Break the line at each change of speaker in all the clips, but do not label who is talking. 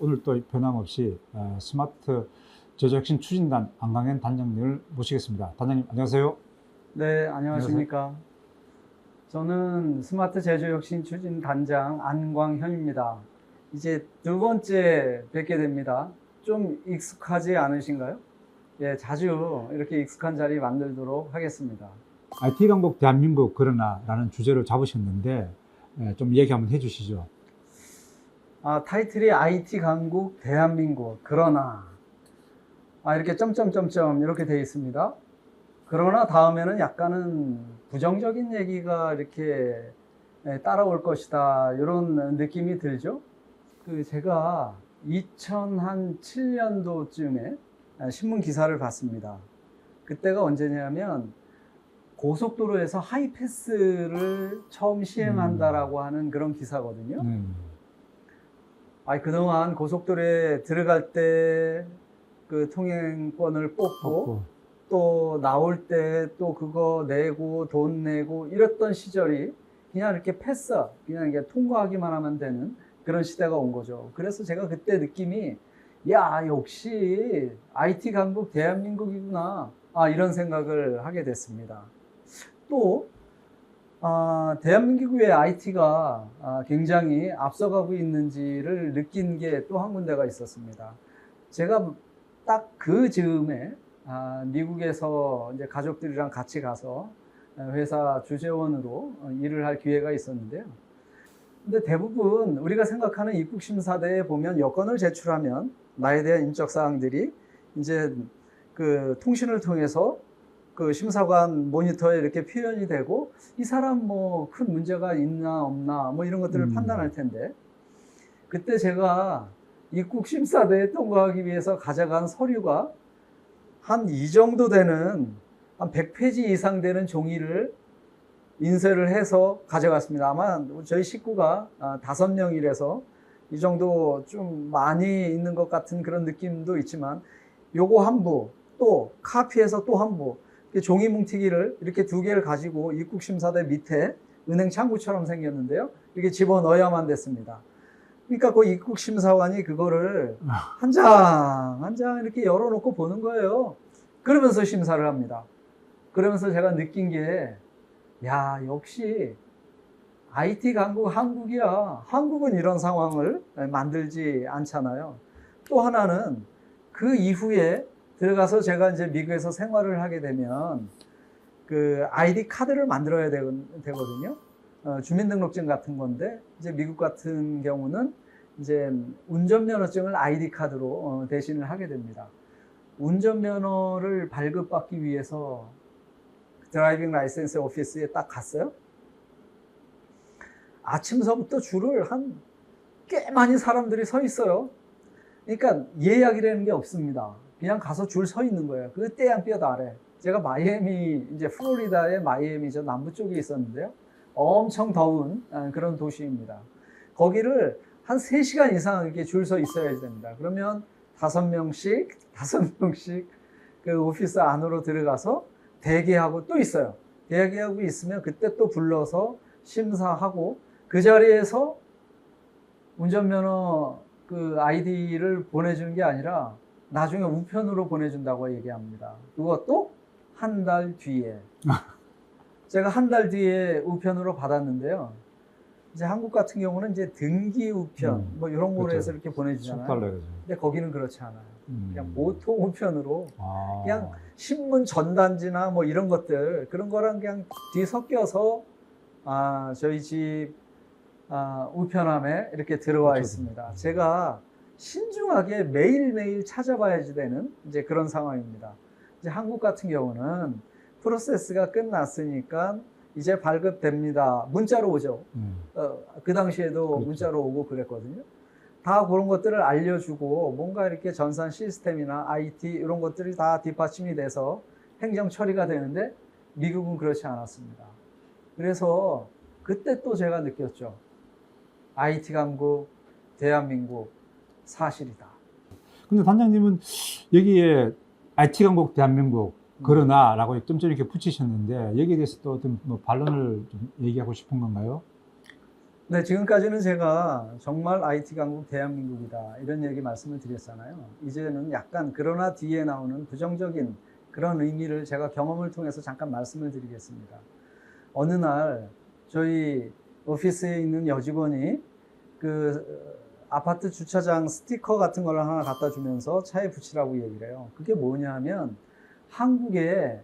오늘 또 변함없이 스마트 제조혁신 추진단 안강현 단장님을 모시겠습니다. 단장님 안녕하세요.
네, 안녕하십니까. 저는 스마트 제조혁신 추진단장 안광현입니다. 이제 두 번째 뵙게 됩니다. 좀 익숙하지 않으신가요? 예, 자주 이렇게 익숙한 자리 만들도록 하겠습니다.
IT 강국 대한민국 그러나라는 주제를 잡으셨는데 좀 얘기 한번 해주시죠.
타이틀이 IT 강국 대한민국 그러나 이렇게 점점점점 이렇게 되어 있습니다. 그러나 다음에는 약간은 부정적인 얘기가 이렇게 따라올 것이다 이런 느낌이 들죠. 제가 2007년도쯤에 신문 기사를 봤습니다. 그때가 언제냐면 고속도로에서 하이패스를 처음 시행한다라고 하는 그런 기사거든요. 그동안 고속도로에 들어갈 때 그 통행권을 뽑고 또 나올 때 또 그거 내고 돈 내고 이랬던 시절이 그냥 이렇게 패스, 그냥 이게 통과하기만 하면 되는 그런 시대가 온 거죠. 그래서 제가 그때 느낌이 야, 역시 IT 강국 대한민국이구나. 이런 생각을 하게 됐습니다. 또 대한민국 왜 IT가 굉장히 앞서가고 있는지를 느낀 게 또 한 군데가 있었습니다. 제가 딱 그 즈음에 미국에서 이제 가족들이랑 같이 가서 회사 주재원으로 일을 할 기회가 있었는데요. 근데 대부분 우리가 생각하는 입국심사대에 보면 여권을 제출하면 나에 대한 인적 사항들이 이제 그 통신을 통해서 그 심사관 모니터에 이렇게 표현이 되고 이 사람 뭐 큰 문제가 있나 없나 뭐 이런 것들을 판단할 텐데, 그때 제가 입국심사대에 통과하기 위해서 가져간 서류가 한 이 정도 되는 한 100페이지 이상 되는 종이를 인쇄를 해서 가져갔습니다. 아마 저희 식구가 5명이라서 이 정도 좀 많이 있는 것 같은 그런 느낌도 있지만, 요거 한 부, 또 카피해서 또 한 부, 종이 뭉티기를 이렇게 2개를 가지고 입국심사대 밑에 은행 창구처럼 생겼는데요. 이렇게 집어넣어야만 됐습니다. 그러니까 그 입국심사관이 그거를 한 장 한 장 이렇게 열어놓고 보는 거예요. 그러면서 심사를 합니다. 그러면서 제가 느낀 게, 야, 역시 IT 강국 한국이야. 한국은 이런 상황을 만들지 않잖아요. 또 하나는 그 이후에 들어가서 제가 이제 미국에서 생활을 하게 되면 그 ID 카드를 만들어야 되거든요. 주민등록증 같은 건데, 이제 미국 같은 경우는 이제 운전면허증을 ID 카드로 대신을 하게 됩니다. 운전면허를 발급받기 위해서 드라이빙 라이센스 오피스에 딱 갔어요. 아침서부터 줄을 꽤 많이 사람들이 서 있어요. 그러니까 예약이라는 게 없습니다. 그냥 가서 줄 서 있는 거예요. 그 떼양볕 아래. 제가 마이애미, 이제 플로리다의 마이애미죠. 남부 쪽에 있었는데요. 엄청 더운 그런 도시입니다. 거기를 한 3시간 이상 이렇게 줄 서 있어야 됩니다. 그러면 5명씩 그 오피스 안으로 들어가서 대기하고 또 있어요. 대기하고 있으면 그때 또 불러서 심사하고, 그 자리에서 운전면허 그 아이디를 보내주는 게 아니라 나중에 우편으로 보내준다고 얘기합니다. 그것도 한 달 뒤에. 제가 한 달 뒤에 우편으로 받았는데요. 이제 한국 같은 경우는 이제 등기 우편 뭐 이런 거로 해서 이렇게 보내주잖아요. 근데 거기는 그렇지 않아요. 그냥 보통 우편으로 그냥 신문 전단지나 뭐 이런 것들, 그런 거랑 그냥 뒤섞여서 저희 집 우편함에 이렇게 들어와 있습니다. 제가 신중하게 매일매일 찾아봐야지 되는 이제 그런 상황입니다. 이제 한국 같은 경우는 프로세스가 끝났으니까 이제 발급됩니다. 문자로 오죠. 그 당시에도 그렇죠. 문자로 오고 그랬거든요. 다 그런 것들을 알려주고 뭔가 이렇게 전산 시스템이나 IT 이런 것들이 다 뒷받침이 돼서 행정 처리가 되는데, 미국은 그렇지 않았습니다. 그래서 그때 또 제가 느꼈죠. IT 강국 대한민국 사실이다.
근데 단장님은 여기에 IT 강국 대한민국 그러나라고 좀 이렇게 붙이셨는데, 여기에 대해서 또 어떤 뭐 반론을 좀 얘기하고 싶은 건가요?
네, 지금까지는 제가 정말 IT 강국 대한민국이다 이런 얘기 말씀을 드렸잖아요. 이제는 약간 그러나 뒤에 나오는 부정적인 그런 의미를 제가 경험을 통해서 잠깐 말씀을 드리겠습니다. 어느 날 저희 오피스에 있는 여직원이 그 아파트 주차장 스티커 같은 걸 하나 갖다 주면서 차에 붙이라고 얘기를 해요. 그게 뭐냐면 한국에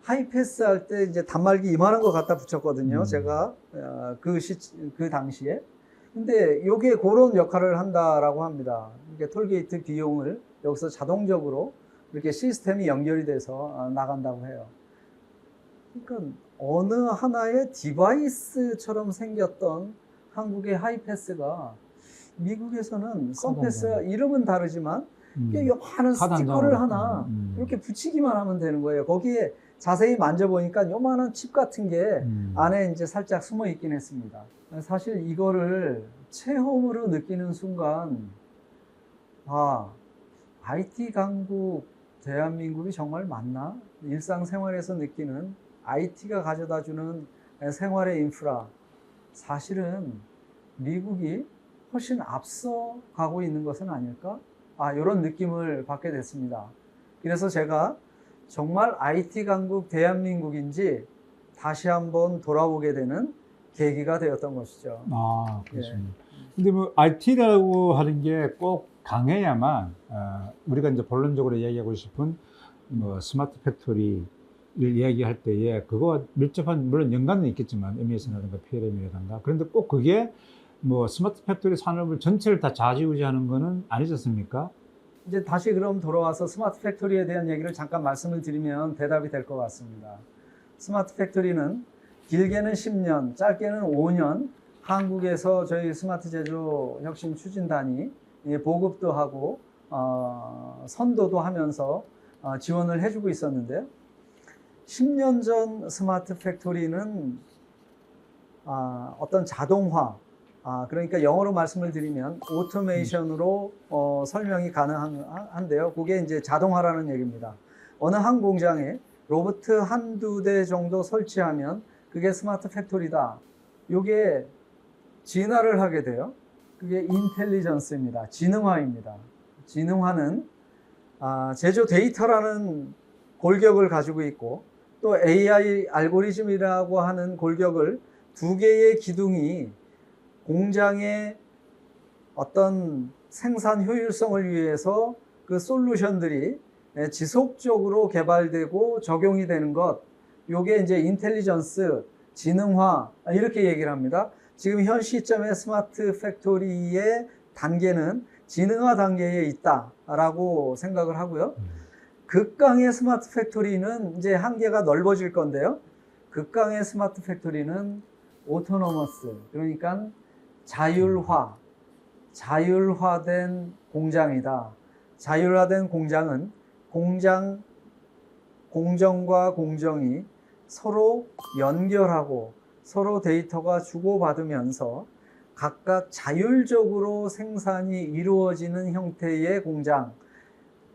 하이패스 할 때 이제 단말기 이만한 거 갖다 붙였거든요. 제가 그 당시에. 근데 요게 그런 역할을 한다라고 합니다. 이게 톨게이트 비용을 여기서 자동적으로 이렇게 시스템이 연결이 돼서 나간다고 해요. 그러니까 어느 하나의 디바이스처럼 생겼던 한국의 하이패스가 미국에서는 썬패스 이름은 다르지만 이게 요만한 스티커를 하나 이렇게 붙이기만 하면 되는 거예요. 거기에 자세히 만져보니까 요만한 칩 같은 게 안에 이제 살짝 숨어 있긴 했습니다. 사실 이거를 체험으로 느끼는 순간, 아, IT 강국 대한민국이 정말 맞나? 일상생활에서 느끼는 IT가 가져다 주는 생활의 인프라. 사실은 미국이 훨씬 앞서 가고 있는 것은 아닐까? 이런 느낌을 받게 됐습니다. 그래서 제가 정말 IT 강국 대한민국인지 다시 한번 돌아보게 되는 계기가 되었던 것이죠.
그렇습니다. 근데 뭐 IT라고 하는 게 꼭 강해야만 우리가 이제 본론적으로 이야기하고 싶은 뭐 스마트 팩토리를 이야기할 때에 그거와 밀접한 물론 연관은 있겠지만 MES라든가 PLM이라든가 그런데 꼭 그게 뭐 스마트 팩토리 산업을 전체를 다 좌지우지하는 거는 아니지 않습니까?
이제 다시 그럼 돌아와서 스마트 팩토리에 대한 얘기를 잠깐 말씀을 드리면 대답이 될 것 같습니다. 스마트 팩토리는 길게는 10년, 짧게는 5년 한국에서 저희 스마트 제조 혁신 추진단이 보급도 하고 선도도 하면서 지원을 해주고 있었는데요. 10년 전 스마트 팩토리는 어떤 자동화, 그러니까 영어로 말씀을 드리면 오토메이션으로 설명이 가능한데요. 그게 이제 자동화라는 얘기입니다. 어느 한 공장에 로봇 한두 대 정도 설치하면 그게 스마트 팩토리다. 이게 진화를 하게 돼요. 그게 인텔리전스입니다. 지능화입니다. 지능화는 제조 데이터라는 골격을 가지고 있고 또 AI 알고리즘이라고 하는 골격을 두 개의 기둥이 공장의 어떤 생산 효율성을 위해서 그 솔루션들이 지속적으로 개발되고 적용이 되는 것, 요게 이제 인텔리전스, 지능화 이렇게 얘기를 합니다. 지금 현 시점의 스마트 팩토리의 단계는 지능화 단계에 있다라고 생각을 하고요. 극강의 스마트 팩토리는 이제 한계가 넓어질 건데요. 극강의 스마트 팩토리는 오토노머스, 그러니까 자율화된 공장이다. 자율화된 공장은 공정과 공정이 서로 연결하고 서로 데이터가 주고받으면서 각각 자율적으로 생산이 이루어지는 형태의 공장,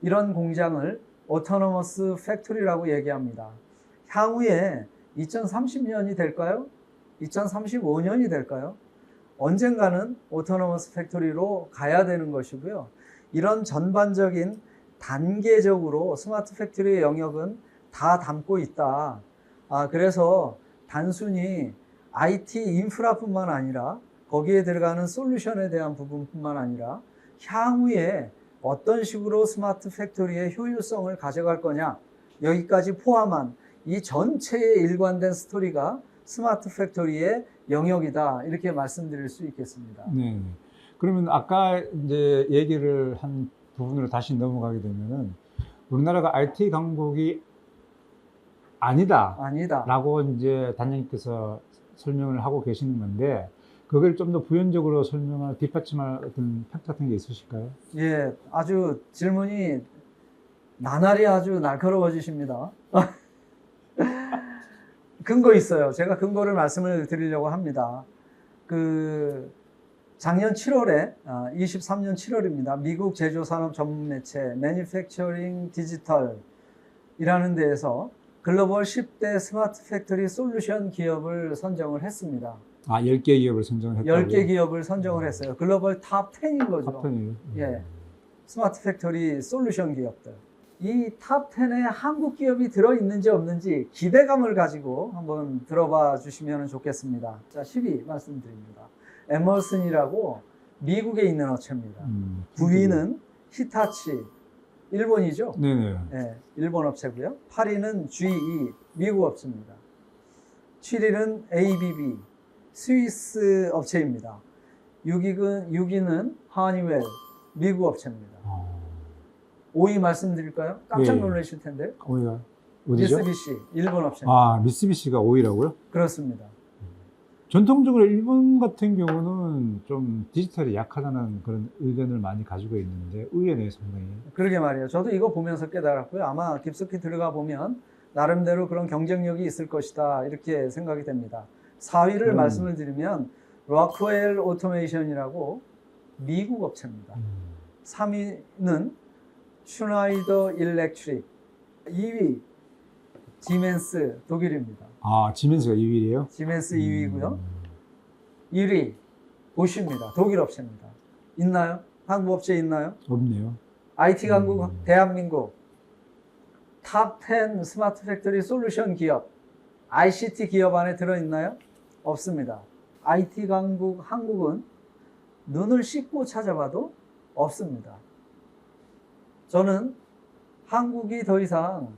이런 공장을 오토노머스 팩토리라고 얘기합니다. 향후에 2030년이 될까요? 2035년이 될까요? 언젠가는 오토노머스 팩토리로 가야 되는 것이고요. 이런 전반적인 단계적으로 스마트 팩토리의 영역은 다 담고 있다. 그래서 단순히 IT 인프라뿐만 아니라 거기에 들어가는 솔루션에 대한 부분뿐만 아니라 향후에 어떤 식으로 스마트 팩토리의 효율성을 가져갈 거냐, 여기까지 포함한 이 전체의 일관된 스토리가 스마트 팩토리의 영역이다, 이렇게 말씀드릴 수 있겠습니다.
네. 그러면 아까 이제 얘기를 한 부분으로 다시 넘어가게 되면은 우리나라가 IT 강국이 아니다라고 이제 단장님께서 설명을 하고 계시는 건데 그걸 좀 더 부연적으로 설명할 뒷받침할 어떤 팩트 같은 게 있으실까요?
예, 아주 질문이 나날이 아주 날카로워지십니다. 근거 있어요. 제가 근거를 말씀을 드리려고 합니다. 작년 7월에, 23년 7월입니다. 미국 제조산업 전문 매체 Manufacturing Digital이라는 데에서 글로벌 10대 스마트 팩토리 솔루션 기업을 선정을 했습니다.
아, 10개 기업을 선정을 했다고요?
10개 기업을 선정을 했어요. 글로벌 탑 10인 거죠.
탑 10이요?
예. 스마트 팩토리 솔루션 기업들. 이 탑 10에 한국 기업이 들어있는지 없는지 기대감을 가지고 한번 들어봐 주시면 좋겠습니다. 자, 10위 말씀드립니다. 에머슨이라고 미국에 있는 업체입니다. 9위는 히타치, 일본이죠?
네네.
네, 일본 업체고요. 8위는 GE, 미국 업체입니다. 7위는 ABB, 스위스 업체입니다. 6위는 하니웰, 미국 업체입니다. 5위 말씀드릴까요? 깜짝
예.
놀라실 텐데.
어디가? 어디죠?
미쓰비시, 일본 업체입니다.
아, 미쓰비시가 5위라고요?
그렇습니다.
전통적으로 일본 같은 경우는 좀 디지털이 약하다는 그런 의견을 많이 가지고 있는데 의외네요, 상당히.
그러게 말이에요. 저도 이거 보면서 깨달았고요. 아마 깊숙이 들어가 보면 나름대로 그런 경쟁력이 있을 것이다 이렇게 생각이 됩니다. 4위를 말씀을 드리면 로크웰 오토메이션이라고 미국 업체입니다. 3위는 슈나이더 일렉트릭, 2위 지멘스 독일입니다.
아, 지멘스가 2위래요?
지멘스 2위고요. 1위 보쉬입니다. 독일 업체입니다. 있나요? 한국 업체 있나요?
없네요.
IT 강국 대한민국 탑 10 스마트 팩토리 솔루션 기업 ICT 기업 안에 들어있나요? 없습니다. IT 강국 한국은 눈을 씻고 찾아봐도 없습니다. 저는 한국이 더 이상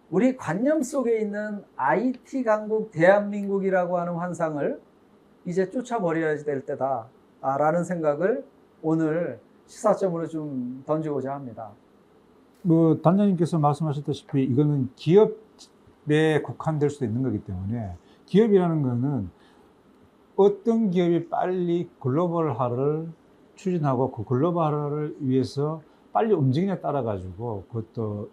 우리 관념 속에 있는 IT 강국 대한민국이라고 하는 환상을 이제 쫓아버려야 될 때다라는 생각을 오늘 시사점으로 좀 던지고자 합니다.
뭐 단장님께서 말씀하셨다시피 이거는 기업에 국한될 수도 있는 거기 때문에 기업이라는 거는 어떤 기업이 빨리 글로벌화를 추진하고 그 글로벌화를 위해서 빨리 움직이냐에 따라 가지고 그것도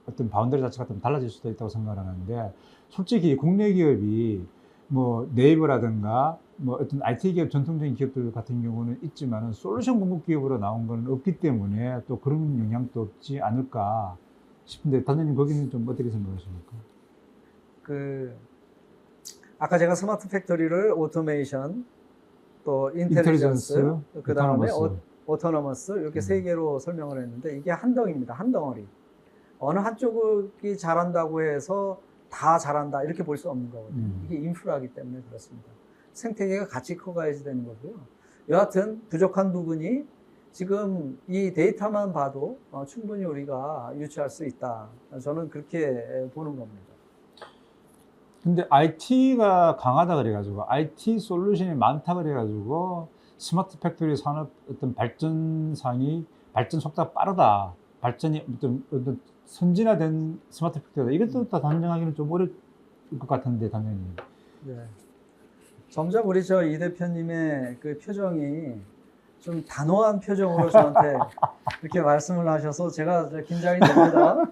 어떤 바운더리 자체가 좀 달라질 수도 있다고 생각하는데 솔직히 국내 기업이 뭐 네이버라든가 뭐 어떤 IT 기업 전통적인 기업들 같은 경우는 있지만은 솔루션 공급 기업으로 나온 건 없기 때문에 또 그런 영향도 없지 않을까 싶은데 단장님 거기는 좀 어떻게 생각하십니까?
아까 제가 스마트 팩토리를 오토메이션 또 인텔리전스 그 다음에 오토노머스 이렇게 세 개로 설명을 했는데 이게 한 덩입니다. 한 덩어리. 어느 한쪽이 잘한다고 해서 다 잘한다 이렇게 볼 수 없는 거거든요. 이게 인프라이기 때문에 그렇습니다. 생태계가 같이 커가야지 되는 거고요. 여하튼 부족한 부분이 지금 이 데이터만 봐도 충분히 우리가 유추할 수 있다. 저는 그렇게 보는 겁니다.
근데 IT가 강하다 그래가지고 IT 솔루션이 많다 그래가지고 스마트 팩토리 산업 어떤 발전상이 발전 속도가 빠르다. 발전이 어떤 선진화된 스마트 팩토리다. 이것도 다 단정하기는 좀 어려울 것 같은데, 단장님.
네. 점점 우리 이 대표님의 그 표정이 좀 단호한 표정으로 저한테 이렇게 말씀을 하셔서 제가 긴장이 됩니다.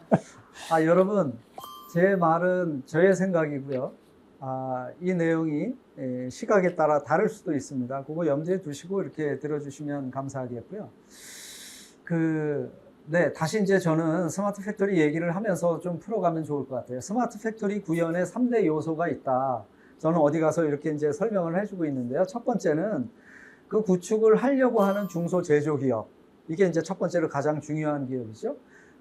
여러분, 제 말은 저의 생각이고요. 이 내용이 시각에 따라 다를 수도 있습니다. 그거 염두에 두시고 이렇게 들어주시면 감사하겠고요. 네, 다시 이제 저는 스마트 팩토리 얘기를 하면서 좀 풀어가면 좋을 것 같아요. 스마트 팩토리 구현에 3대 요소가 있다. 저는 어디 가서 이렇게 이제 설명을 해주고 있는데요. 첫 번째는 그 구축을 하려고 하는 중소제조기업. 이게 이제 첫 번째로 가장 중요한 기업이죠.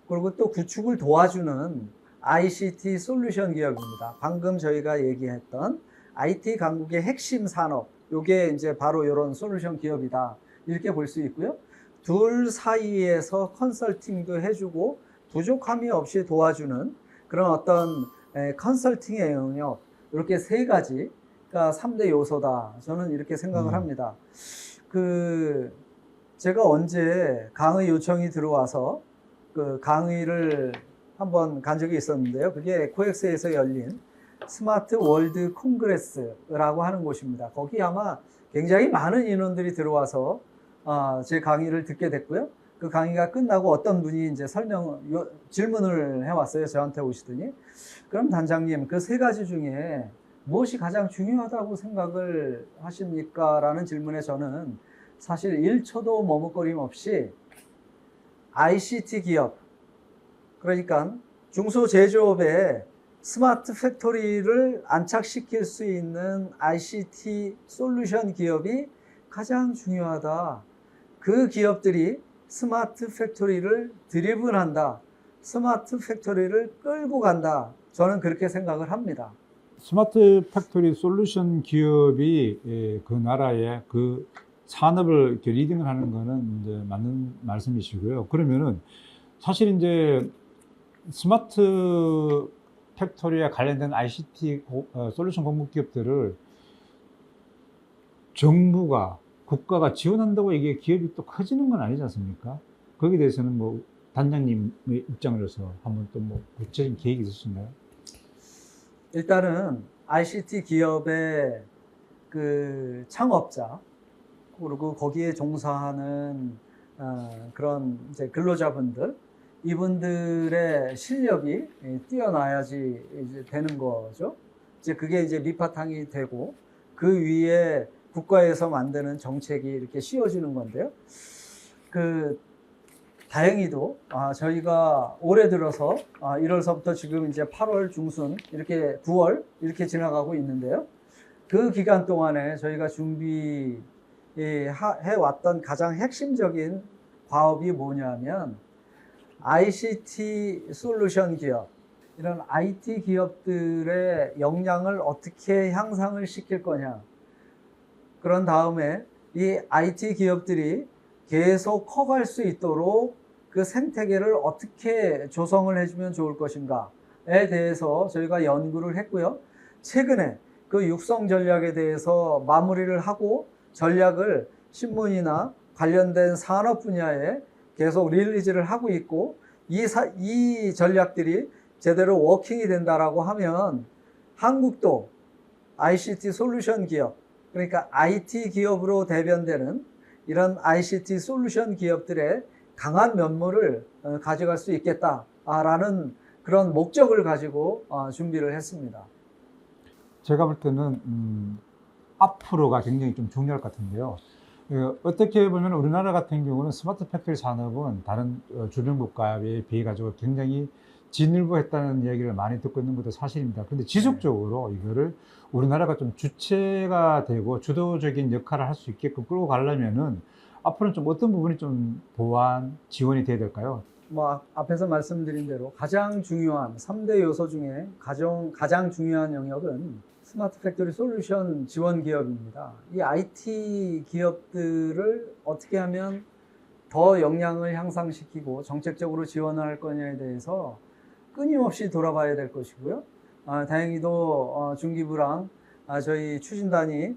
그리고 또 구축을 도와주는 ICT 솔루션 기업입니다. 방금 저희가 얘기했던 IT 강국의 핵심 산업. 요게 이제 바로 이런 솔루션 기업이다. 이렇게 볼 수 있고요. 둘 사이에서 컨설팅도 해주고 부족함이 없이 도와주는 그런 어떤 컨설팅의 영역. 이렇게 세 가지가 3대 요소다. 저는 이렇게 생각을 합니다. 제가 언제 강의 요청이 들어와서 그 강의를 한번 간 적이 있었는데요. 그게 코엑스에서 열린 스마트 월드 콩그레스라고 하는 곳입니다. 거기 아마 굉장히 많은 인원들이 들어와서 제 강의를 듣게 됐고요. 그 강의가 끝나고 어떤 분이 이제 질문을 해왔어요. 저한테 오시더니. 그럼 단장님, 그 세 가지 중에 무엇이 가장 중요하다고 생각을 하십니까? 라는 질문에 저는 사실 1초도 머뭇거림 없이 ICT 기업, 그러니까 중소제조업에 스마트 팩토리를 안착시킬 수 있는 ICT 솔루션 기업이 가장 중요하다. 그 기업들이 스마트 팩토리를 드리븐한다. 스마트 팩토리를 끌고 간다. 저는 그렇게 생각을 합니다.
스마트 팩토리 솔루션 기업이 그 나라의 그 산업을 이렇게 리딩을 하는 거는 이제 맞는 말씀이시고요. 그러면은 사실 이제 스마트 팩토리와 관련된 ICT 솔루션 공급 기업들을 정부가 국가가 지원한다고 이게 기업이 또 커지는 건 아니지 않습니까? 거기에 대해서는 뭐 단장님의 입장으로서 한번 또 뭐 구체적인 계획이 있으신가요?
일단은 ICT 기업의 그 창업자 그리고 거기에 종사하는 그런 이제 근로자분들 이분들의 실력이 뛰어나야지 이제 되는 거죠. 이제 그게 이제 밑바탕이 되고 그 위에 국가에서 만드는 정책이 이렇게 씌워지는 건데요. 그 다행히도 저희가 올해 들어서 1월서부터 지금 이제 8월 중순 이렇게 9월 이렇게 지나가고 있는데요. 그 기간 동안에 저희가 준비해 왔던 가장 핵심적인 과업이 뭐냐면 ICT 솔루션 기업, 이런 IT 기업들의 역량을 어떻게 향상을 시킬 거냐. 그런 다음에 이 IT 기업들이 계속 커갈 수 있도록 그 생태계를 어떻게 조성을 해주면 좋을 것인가에 대해서 저희가 연구를 했고요. 최근에 그 육성 전략에 대해서 마무리를 하고 전략을 신문이나 관련된 산업 분야에 계속 릴리즈를 하고 있고 이 전략들이 제대로 워킹이 된다라고 하면 한국도 ICT 솔루션 기업, 그러니까 IT 기업으로 대변되는 이런 ICT 솔루션 기업들의 강한 면모를 가져갈 수 있겠다라는 그런 목적을 가지고 준비를 했습니다.
제가 볼 때는 앞으로가 굉장히 좀 중요할 것 같은데요. 어떻게 보면 우리나라 같은 경우는 스마트 팩토리 산업은 다른 주변 국가에 비해 가지고 굉장히 진일보했다는 얘기를 많이 듣고 있는 것도 사실입니다. 그런데 지속적으로 이거를 우리나라가 좀 주체가 되고 주도적인 역할을 할 수 있게끔 끌고 가려면은 앞으로는 좀 어떤 부분이 좀 보완, 지원이 돼야 될까요?
뭐 앞에서 말씀드린 대로 가장 중요한 3대 요소 중에 가장 중요한 영역은 스마트 팩토리 솔루션 지원 기업입니다. 이 IT 기업들을 어떻게 하면 더 역량을 향상시키고 정책적으로 지원을 할 거냐에 대해서 끊임없이 돌아봐야 될 것이고요. 다행히도 중기부랑 저희 추진단이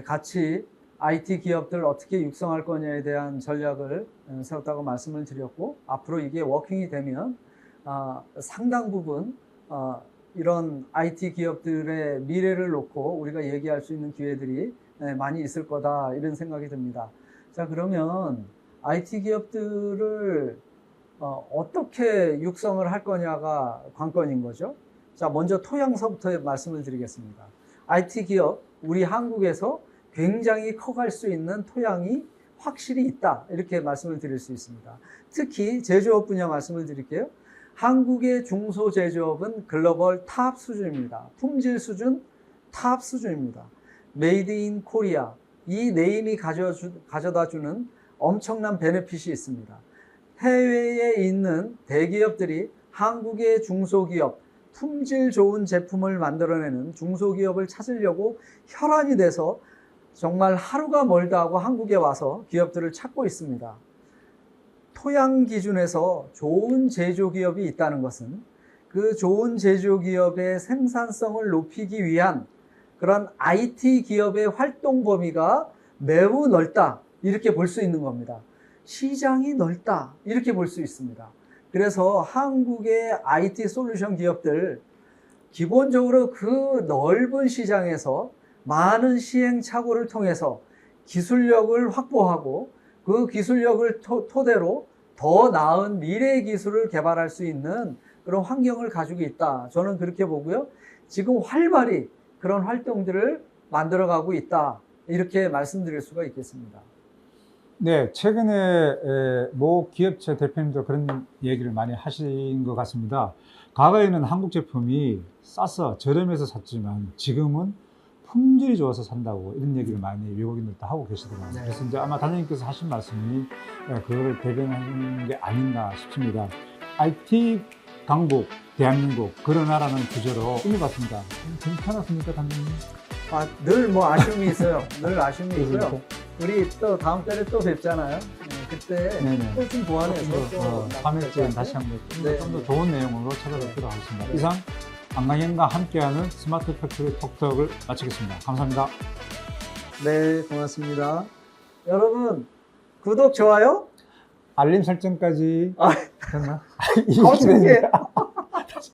같이 IT 기업들 어떻게 육성할 거냐에 대한 전략을 세웠다고 말씀을 드렸고, 앞으로 이게 워킹이 되면 상당 부분 이런 IT 기업들의 미래를 놓고 우리가 얘기할 수 있는 기회들이 많이 있을 거다, 이런 생각이 듭니다. 자, 그러면 IT 기업들을 어떻게 육성을 할 거냐가 관건인 거죠. 자, 먼저 토양서부터 말씀을 드리겠습니다. IT 기업, 우리 한국에서 굉장히 커갈 수 있는 토양이 확실히 있다, 이렇게 말씀을 드릴 수 있습니다. 특히 제조업 분야 말씀을 드릴게요. 한국의 중소제조업은 글로벌 탑 수준입니다. 품질 수준 탑 수준입니다. 메이드 인 코리아, 이 네임이 가져다주는 엄청난 베네핏이 있습니다. 해외에 있는 대기업들이 한국의 중소기업, 품질 좋은 제품을 만들어내는 중소기업을 찾으려고 혈안이 돼서 정말 하루가 멀다 하고 한국에 와서 기업들을 찾고 있습니다. 토양 기준에서 좋은 제조기업이 있다는 것은 그 좋은 제조기업의 생산성을 높이기 위한 그런 IT 기업의 활동 범위가 매우 넓다, 이렇게 볼 수 있는 겁니다. 시장이 넓다, 이렇게 볼 수 있습니다. 그래서 한국의 IT 솔루션 기업들, 기본적으로 그 넓은 시장에서 많은 시행착오를 통해서 기술력을 확보하고 그 기술력을 토대로 더 나은 미래의 기술을 개발할 수 있는 그런 환경을 가지고 있다, 저는 그렇게 보고요. 지금 활발히 그런 활동들을 만들어가고 있다, 이렇게 말씀드릴 수가 있겠습니다.
네, 최근에 모 기업체 대표님도 그런 얘기를 많이 하신 것 같습니다. 과거에는 한국 제품이 싸서 저렴해서 샀지만 지금은 품질이 좋아서 산다고 이런 얘기를 많이 외국인들도 하고 계시더라고요.
네.
그래서 이제 아마 단장님께서 하신 말씀이 그거를 대변하는 게 아닌가 싶습니다. IT 강국, 대한민국 그런 나라는 주제로 있는 것 같습니다. 괜찮았습니까, 단장님?
늘 뭐 아쉬움이 있어요. 늘 아쉬움이 있고요.
그러니까.
우리 또 다음 달에 또 뵙잖아요. 그때
네네.
또 좀 보완해서 또
3회째 다시 한번
네.
좀 더 좋은 내용으로 찾아뵙도록 하겠습니다.
네.
이상 안강현과 함께하는 스마트 팩토리 톡톡을 마치겠습니다. 감사합니다.
네, 고맙습니다. 여러분 구독, 좋아요.
알림 설정까지
아.
됐나?
어떻게?